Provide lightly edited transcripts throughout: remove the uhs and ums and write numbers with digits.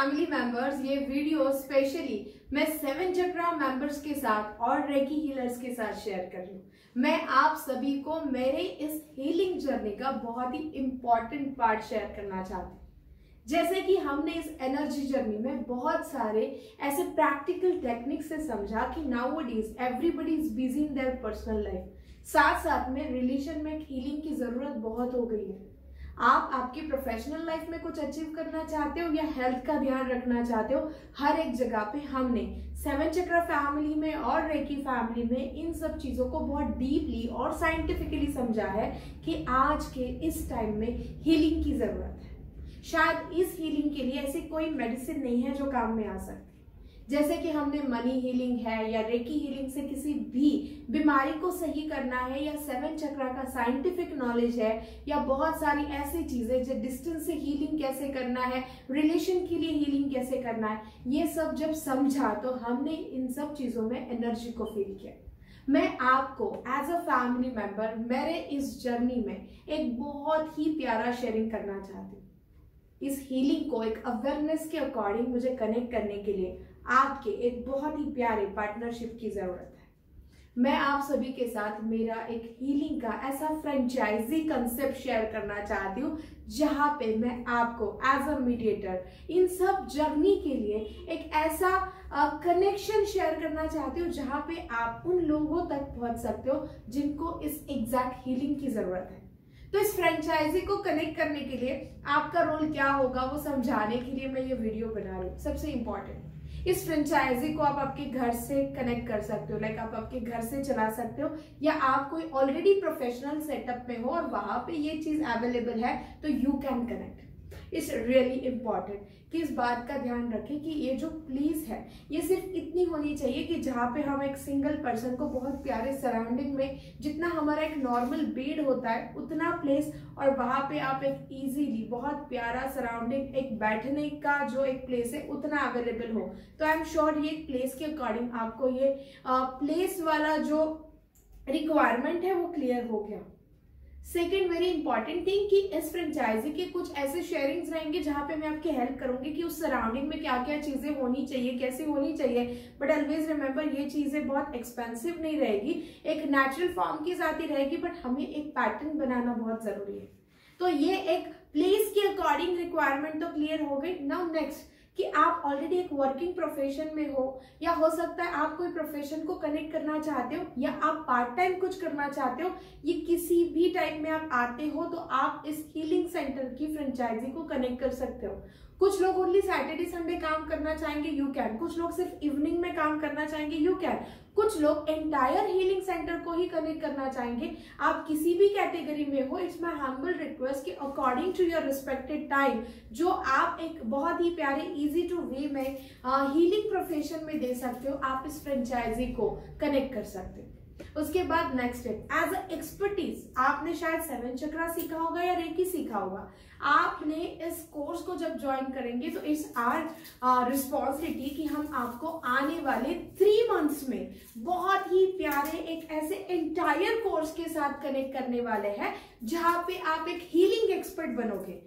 Family members, ये video specially मैं 7 चक्रा members के साथ और रेकी हीलर्स के साथ शेयर कर रही हूँ। मैं आप सभी को मेरे इस हीलिंग जर्नी का बहुत ही इंपॉर्टेंट पार्ट शेयर करना चाहती हूँ। जैसे कि हमने इस एनर्जी जर्नी में बहुत सारे ऐसे प्रैक्टिकल टेक्निक से समझा कि nowadays everybody is busy in their personal life, साथ साथ में रिलेशन में हीलिंग की जरूरत बहुत हो गई है। आप आपकी प्रोफेशनल लाइफ में कुछ अचीव करना चाहते हो या हेल्थ का ध्यान रखना चाहते हो, हर एक जगह पे हमने 7 चक्रा फैमिली में और रेकी फैमिली में इन सब चीजों को बहुत डीपली और साइंटिफिकली समझा है कि आज के इस टाइम में हीलिंग की जरूरत है। शायद इस हीलिंग के लिए ऐसी कोई मेडिसिन नहीं है जो काम में आ सकती। जैसे कि हमने मनी हीलिंग है या रेकी हीलिंग से किसी भी बीमारी को सही करना है, या 7 चक्रा का साइंटिफिक नॉलेज है, या बहुत सारी ऐसी चीजें जो डिस्टेंस से हीलिंग कैसे करना है, रिलेशन के लिए हीलिंग कैसे करना है, ये सब जब समझा तो हमने इन सब चीजों में एनर्जी को फील किया। मैं आपको एज अ फैमिली मेंबर मेरे इस जर्नी में एक बहुत ही प्यारा शेयरिंग करना चाहती हूँ। इस हीलिंग को एक अवेयरनेस के अकॉर्डिंग मुझे कनेक्ट करने के लिए आपके एक बहुत ही प्यारे पार्टनरशिप की जरूरत है। मैं आप सभी के साथ मेरा एक हीलिंग का ऐसा फ्रेंचाइजी कंसेप्ट शेयर करना चाहती हूँ, जहां पे मैं आपको एज अ मीडिएटर इन सब जर्नी के लिए एक ऐसा कनेक्शन शेयर करना चाहती हूँ, जहां पे आप उन लोगों तक पहुंच सकते हो जिनको इस एग्जैक्ट हीलिंग की जरूरत है। तो इस फ्रेंचाइजी को कनेक्ट करने के लिए आपका रोल क्या होगा वो समझाने के लिए मैं ये वीडियो बना रही हूँ। सबसे इंपॉर्टेंट, इस फ्रेंचाइजी को आप आपके घर से कनेक्ट कर सकते हो, लाइक आप आपके घर से चला सकते हो, या आप कोई ऑलरेडी प्रोफेशनल सेटअप में हो और वहां पे ये चीज अवेलेबल है तो you can connect. It's really important कि इस बात का ध्यान रखें कि ये जो प्लेस है ये सिर्फ इतनी होनी चाहिए कि जहाँ पे हम एक सिंगल पर्सन को बहुत प्यारे सराउंडिंग में, जितना हमारा एक नॉर्मल बेड होता है उतना प्लेस, और वहां पे आप एक इजीली बहुत प्यारा सराउंडिंग, एक बैठने का जो एक प्लेस है उतना अवेलेबल हो। तो आई एम श्योर ये प्लेस के अकॉर्डिंग आपको ये प्लेस वाला जो रिक्वायरमेंट है वो क्लियर हो गया। सेकेंड वेरी इंपॉर्टेंट थिंग कि इस फ्रेंचाइजी के कुछ ऐसे शेयरिंग्स रहेंगे जहां पे मैं आपकी हेल्प करूंगी कि उस सराउंडिंग में क्या क्या चीजें होनी चाहिए, कैसे होनी चाहिए। बट ऑलवेज रिमेंबर, ये चीजें बहुत एक्सपेंसिव नहीं रहेगी, एक नेचुरल फॉर्म की जाती रहेगी, बट हमें एक पैटर्न बनाना बहुत जरूरी है। तो ये एक प्लेस के अकॉर्डिंग रिक्वायरमेंट तो क्लियर हो गई। नाउ नेक्स्ट कि आप ऑलरेडी एक वर्किंग प्रोफेशन में हो, या हो सकता है आप कोई प्रोफेशन को कनेक्ट करना चाहते हो, या आप पार्ट टाइम कुछ करना चाहते हो, ये किसी भी टाइम में आप आते हो तो आप इस हीलिंग सेंटर की फ्रेंचाइजी को कनेक्ट कर सकते हो। कुछ लोग ओनली सैटरडे संडे काम करना चाहेंगे, यू कैन। कुछ लोग सिर्फ इवनिंग में काम करना चाहेंगे, यू कैन। कुछ लोग एंटायर हीलिंग सेंटर को ही कनेक्ट करना चाहेंगे। आप किसी भी कैटेगरी में हो, इट्स माय हम्बल रिक्वेस्ट कि according to your respected time जो आप एक बहुत ही प्यारे इजी टू वे में हीलिंग प्रोफेशन में दे सकते हो, आप इस फ्रेंचाइजी को कनेक्ट कर सकते हो। उसके बाद next step, as a expertise आपने शायद 7 चक्रा सीखा होगा या रेकी सीखा होगा। आपने इस कोर्स को जब ज्वाइन करेंगे तो इट्स आवर रिस्पॉन्सिबिलिटी कि हम आपको आने वाले 3 मंथ्स में बहुत ही प्यारे एक ऐसे एंटायर कोर्स के साथ कनेक्ट करने वाले हैं जहां पे आप एक हीलिंग एक्सपर्ट बनोगे।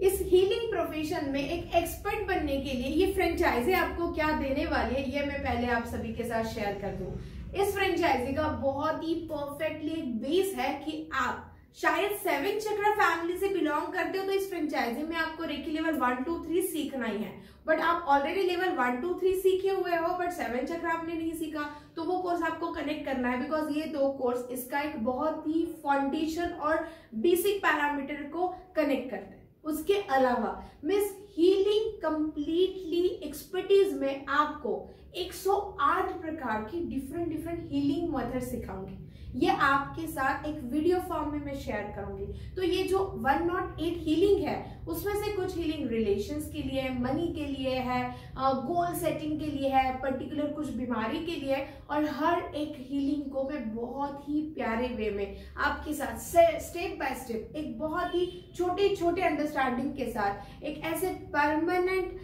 इस हीलिंग प्रोफेशन में एक एक्सपर्ट बनने के लिए ये फ्रेंचाइजी आपको क्या देने वाली है, ये मैं पहले आप सभी के साथ शेयर कर दूं। इस फ्रेंचाइजी का बहुत ही परफेक्टली एक बेस है कि आप शायद 7 चक्रा फैमिली से बिलोंग करते हो तो इस फ्रेंचाइजी में आपको रेकी लेवल 1, 2, 3 सीखना ही है। बट आप ऑलरेडी लेवल 1, 2, 3 सीखे हुए हो बट 7 चक्रा आपने नहीं सीखा, तो वो कोर्स आपको कनेक्ट करना है, बिकॉज ये 2 कोर्स इसका एक बहुत ही फाउंडेशन और बेसिक पैरामीटर को कनेक्ट करते हैं। उसके अलावा मिस हीलिंग कंप्लीटली एक्सपर्टीज में आपको 108 प्रकार की डिफरेंट हीलिंग मेथड सिखाऊंगी। ये आपके साथ एक वीडियो फॉर्म में मैं शेयर करूंगी। तो ये जो 108 हीलिंग है उसमें से कुछ हीलिंग रिलेशंस के लिए, मनी के लिए है, गोल सेटिंग के लिए है, पर्टिकुलर कुछ बीमारी के लिए, और हर एक हीलिंग को मैं बहुत ही प्यारे वे में आपके साथ स्टेप बाय स्टेप एक बहुत ही छोटे अंडरस्टैंडिंग के साथ एक ऐसे परमानेंट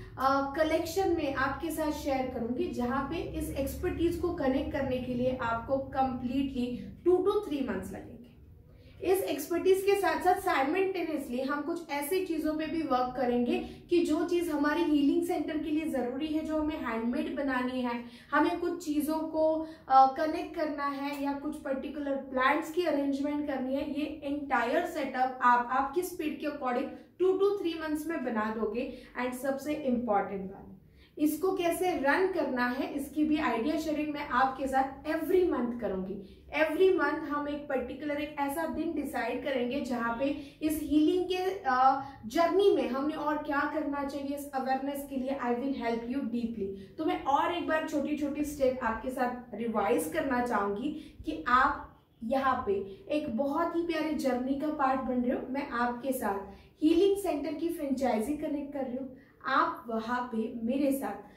कलेक्शन में आपके साथ शेयर करूंगी, जहां पे इस एक्सपर्टीज को कनेक्ट करने के लिए आपको कंप्लीटली 2 to 3 मंथ्स लगेंगे। इस एक्सपर्टीज के साथ साथ साइमल्टेनियसली हम कुछ ऐसी चीजों पे भी वर्क करेंगे कि जो चीज हमारी हीलिंग सेंटर के लिए जरूरी है, जो हमें हैंडमेड बनानी है, हमें कुछ चीजों को कनेक्ट करना है या कुछ पर्टिकुलर प्लांट्स की अरेंजमेंट करनी है, ये एंटायर सेटअप आप आपकी स्पीड के अकॉर्डिंग 2 to 3 मंथ्स में बना दोगे। एंड सबसे इम्पॉर्टेंट बात, इसको कैसे रन करना है इसकी भी आइडिया शेयरिंग मैं आपके साथ एवरी मंथ करूंगी। एवरी मंथ हम एक पर्टिकुलर एक ऐसा दिन डिसाइड करेंगे जहां पे इस हीलिंग के जर्नी में हमने और क्या करना चाहिए इस अवेयरनेस के लिए। I will help you deeply. तो मैं और एक बार छोटी छोटी स्टेप आपके साथ रिवाइज करना चाहूंगी कि आप यहाँ पे एक बहुत ही प्यारे जर्नी का पार्ट बन रहे हो। मैं आपके साथ हीलिंग सेंटर की फ्रेंचाइजी कनेक्ट कर रही हूँ। आप वहां पे मेरे साथ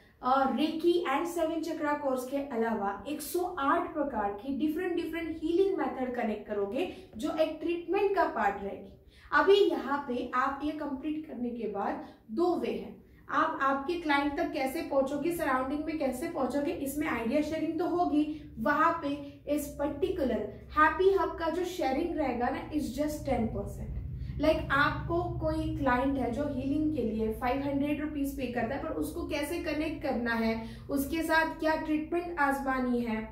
रेकी एंड 7 चक्रा कोर्स के अलावा 108 प्रकार की डिफरेंट हीलिंग मेथड कनेक्ट करोगे, जो एक ट्रीटमेंट का पार्ट रहेगी। अभी यहाँ पे आप ये कंप्लीट करने के बाद 2 वे है, आप आपके क्लाइंट तक कैसे पहुंचोगे, सराउंडिंग में कैसे पहुंचोगे, इसमें आइडिया शेयरिंग तो होगी। वहां पे इस पर्टिकुलर हैप्पी हब का जो शेयरिंग रहेगा ना इज जस्ट 10%। लाइक आपको कोई क्लाइंट है जो हीलिंग के लिए 500 रुपीज पे करता है, पर उसको कैसे कनेक्ट करना है, उसके साथ क्या ट्रीटमेंट आजमानी है,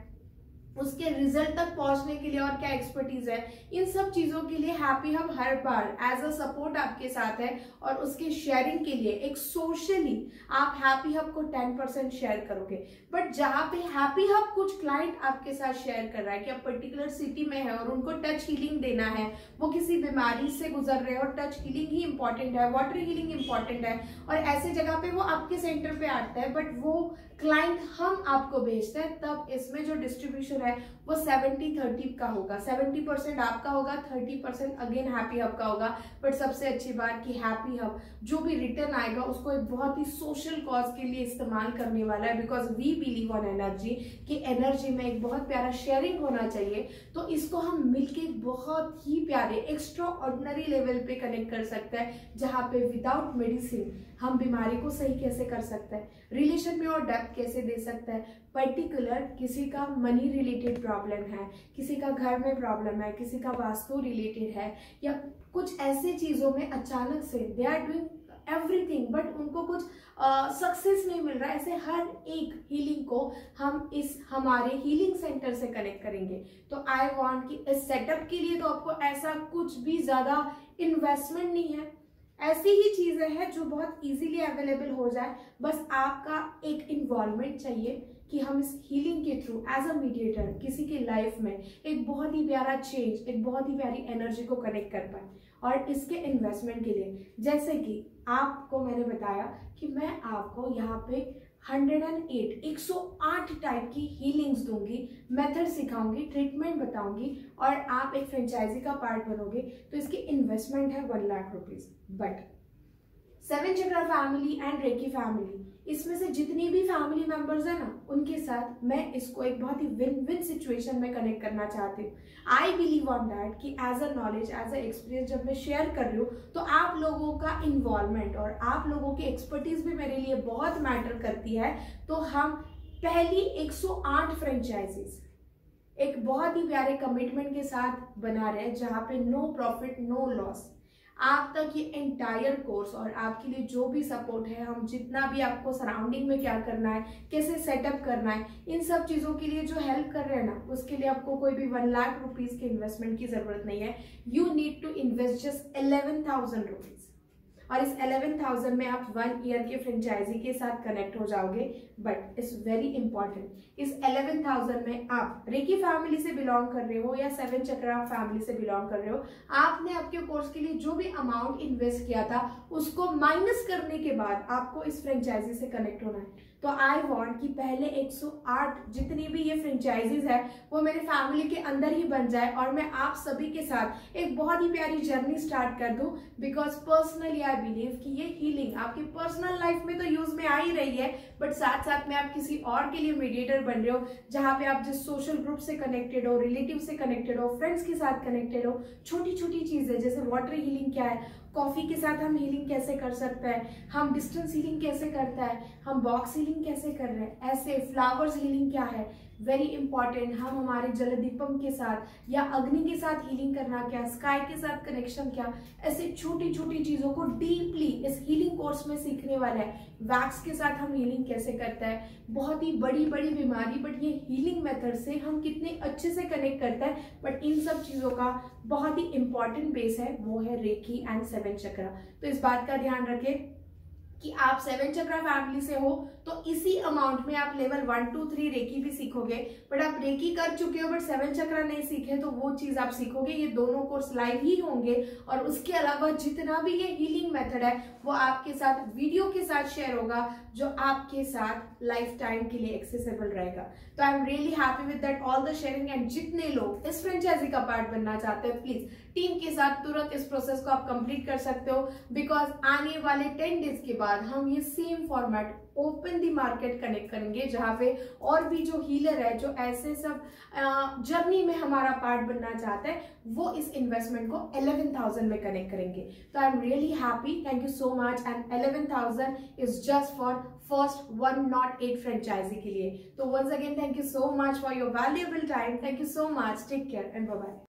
उसके रिजल्ट तक पहुंचने के लिए और क्या एक्सपर्टीज है, इन सब चीजों के लिए हैप्पी हब हर बार एज अ सपोर्ट आपके साथ है। और उसके शेयरिंग के लिए एक सोशली आप हैप्पी हब को 10% शेयर करोगे। बट जहां पे हैप्पी हब कुछ क्लाइंट आपके साथ शेयर कर रहा है कि आप पर्टिकुलर सिटी में है और उनको टच हीलिंग देना है, वो किसी बीमारी से गुजर रहे हैं और टच हीलिंग ही इंपॉर्टेंट है, वाटर हीलिंग इंपॉर्टेंट है, और ऐसे जगह पे वो आपके सेंटर पे आता है, बट वो क्लाइंट हम आपको भेजते हैं, तब इसमें जो डिस्ट्रीब्यूशन है वो 70-30 का होगा। 70% आपका होगा, 30% अगेन हैप्पी हब का होगा। बट सबसे अच्छी बात कि हैप्पी हब जो भी रिटर्न आएगा उसको एक बहुत ही सोशल कॉज के लिए इस्तेमाल करने वाला है, because we believe on energy कि एनर्जी में एक बहुत प्यारा शेयरिंग होना चाहिए। तो इसको हम मिलके बहुत ही प्यारे एक्स्ट्रा ऑर्डिनरी लेवल पे कनेक्ट कर सकते हैं, जहाँ पे विदाउट मेडिसिन हम बीमारी को सही कैसे कर सकते हैं, रिलेशन में और डेप्थ कैसे दे सकते हैं। पर्टिकुलर किसी का मनी रिलेटेड प्रॉब्लम है, किसी का घर में प्रॉब्लम है, किसी का वास्तु रिलेटेड है, या कुछ ऐसे चीजों में अचानक से they are doing everything but उनको कुछ सक्सेस नहीं मिल रहा है, ऐसे हर एक हीलिंग को हम इस हमारे हीलिंग सेंटर से कनेक्ट करेंगे। तो आई वांट कि इस सेटअप के लिए तो आपको ऐसा कुछ भी ज्यादा इन्वेस्टमेंट नहीं है, ऐसी ही चीजें हैं जो बहुत इजीली अवेलेबल हो जाए। बस आपका एक इन्वॉल्वमेंट चाहिए कि हम इस हीलिंग के थ्रू एज अ मीडिएटर किसी की लाइफ में एक बहुत ही प्यारा चेंज, एक बहुत ही प्यारी एनर्जी को कनेक्ट कर पाए। और इसके इन्वेस्टमेंट के लिए जैसे कि आपको मैंने बताया कि मैं आपको यहाँ पे 108 टाइप की हीलिंग्स दूंगी, मेथड सिखाऊंगी, ट्रीटमेंट बताऊंगी, और आप एक फ्रेंचाइजी का पार्ट बनोगे। तो इसकी इन्वेस्टमेंट है 1 lakh rupees. But 7 chakra family and reiki family, इसमें से जितनी भी फैमिली मेंबर्स है ना, उनके साथ मैं इसको एक बहुत ही विन विन सिचुएशन में कनेक्ट करना चाहती हूँ। आई बिलीव ऑन दैट कि as a knowledge, as a experience जब मैं शेयर कर रही हूँ तो आप लोगों का इन्वॉल्वमेंट और आप लोगों की एक्सपर्टीज भी मेरे लिए बहुत मैटर करती है। तो हम पहली 108 फ्रेंचाइजीज एक बहुत ही प्यारे कमिटमेंट के साथ बना रहे हैं, जहाँ पे नो प्रॉफिट नो लॉस, आप तक ये एंटायर कोर्स और आपके लिए जो भी सपोर्ट है, हम जितना भी आपको सराउंडिंग में क्या करना है, कैसे सेटअप करना है, इन सब चीज़ों के लिए जो हेल्प कर रहे हैं ना, उसके लिए आपको कोई भी 1 लाख रुपीज़ के इन्वेस्टमेंट की ज़रूरत नहीं है। You need to invest just 11,000 rupees, और इस 11,000 में आप 1 ईयर के फ्रेंचाइजी के साथ कनेक्ट हो जाओगे। बट इट्स वेरी इंपॉर्टेंट, इस 11,000 में आप रेकी फैमिली से बिलोंग कर रहे हो या 7 चक्रा फैमिली से बिलोंग कर रहे हो, आपने आपके कोर्स के लिए जो भी अमाउंट इन्वेस्ट किया था उसको माइनस करने के बाद आपको इस फ्रेंचाइजी से कनेक्ट होना है। तो आई वांट कि पहले 108 जितनी भी ये फ्रेंचाइजीज है वो मेरे फैमिली के अंदर ही बन जाए, और मैं आप सभी के साथ एक बहुत ही प्यारी जर्नी स्टार्ट कर दूं। बिकॉज पर्सनली आई बिलीव कि ये हीलिंग आपकी पर्सनल लाइफ में तो यूज में आ ही रही है, बट साथ साथ में आप किसी और के लिए मीडिएटर बन रहे हो, जहाँ पे आप जिस सोशल ग्रुप से कनेक्टेड हो, रिलेटिव से कनेक्टेड हो, फ्रेंड्स के साथ कनेक्टेड हो, छोटी छोटी चीजें जैसे वाटर हीलिंग क्या है, कॉफी के साथ हम हीलिंग कैसे कर सकते हैं, हम डिस्टेंस हीलिंग कैसे करता है, हम बॉक्स हीलिंग कैसे कर रहे हैं, ऐसे फ्लावर्स हीलिंग क्या है, वेरी इंपॉर्टेंट, हम हमारे जलदीपम के साथ या अग्नि के साथ हीलिंग करना क्या, स्काई के साथ कनेक्शन क्या, ऐसे छोटी छोटी चीजों को डीपली इस हीलिंग कोर्स में सीखने वाला है। वैक्स के साथ हम हीलिंग कैसे करता है, बहुत ही बड़ी बड़ी बीमारी बट ये हीलिंग मेथड से हम कितने अच्छे से कनेक्ट करता है, बट इन सब चीजों का बहुत ही इंपॉर्टेंट बेस है, वो है रेकी एंड 7 चक्रा। तो इस बात का ध्यान रखें कि आप 7 चक्रा फैमिली से हो तो इसी अमाउंट में आप लेवल 1 2 3 रेकी भी सीखोगे, बट आप रेकी कर चुके हो बट 7 चक्रा नहीं सीखे तो वो चीज आप सीखोगे। ये दोनों कोर्स लाइव ही होंगे और उसके अलावा जितना भी ये हीलिंग मेथड है वो आपके साथ वीडियो के साथ शेयर होगा, जो आपके साथ लाइफ टाइम के लिए एक्सेसिबल रहेगा। तो I am really happy with that all the sharing. And जितने लोग इस फ्रेंचाइजी का पार्ट बनना चाहते हैं प्लीज टीम के साथ तुरंत इस प्रोसेस को आप कंप्लीट कर सकते हो, बिकॉज आने वाले 10 डेज के बाद हम ये सेम फॉर्मेट ओपन दी मार्केट कनेक्ट करेंगे, जहां पे और भी जो हीलर है जो ऐसे सब जर्नी में हमारा पार्ट बनना चाहता है वो इस इन्वेस्टमेंट को 11,000 में कनेक्ट करेंगे। तो I am really happy, thank you so much. And 11,000 is just for first 108 franchise के लिए। तो once again thank you so much for your valuable time, thank you so much, take care and bye bye.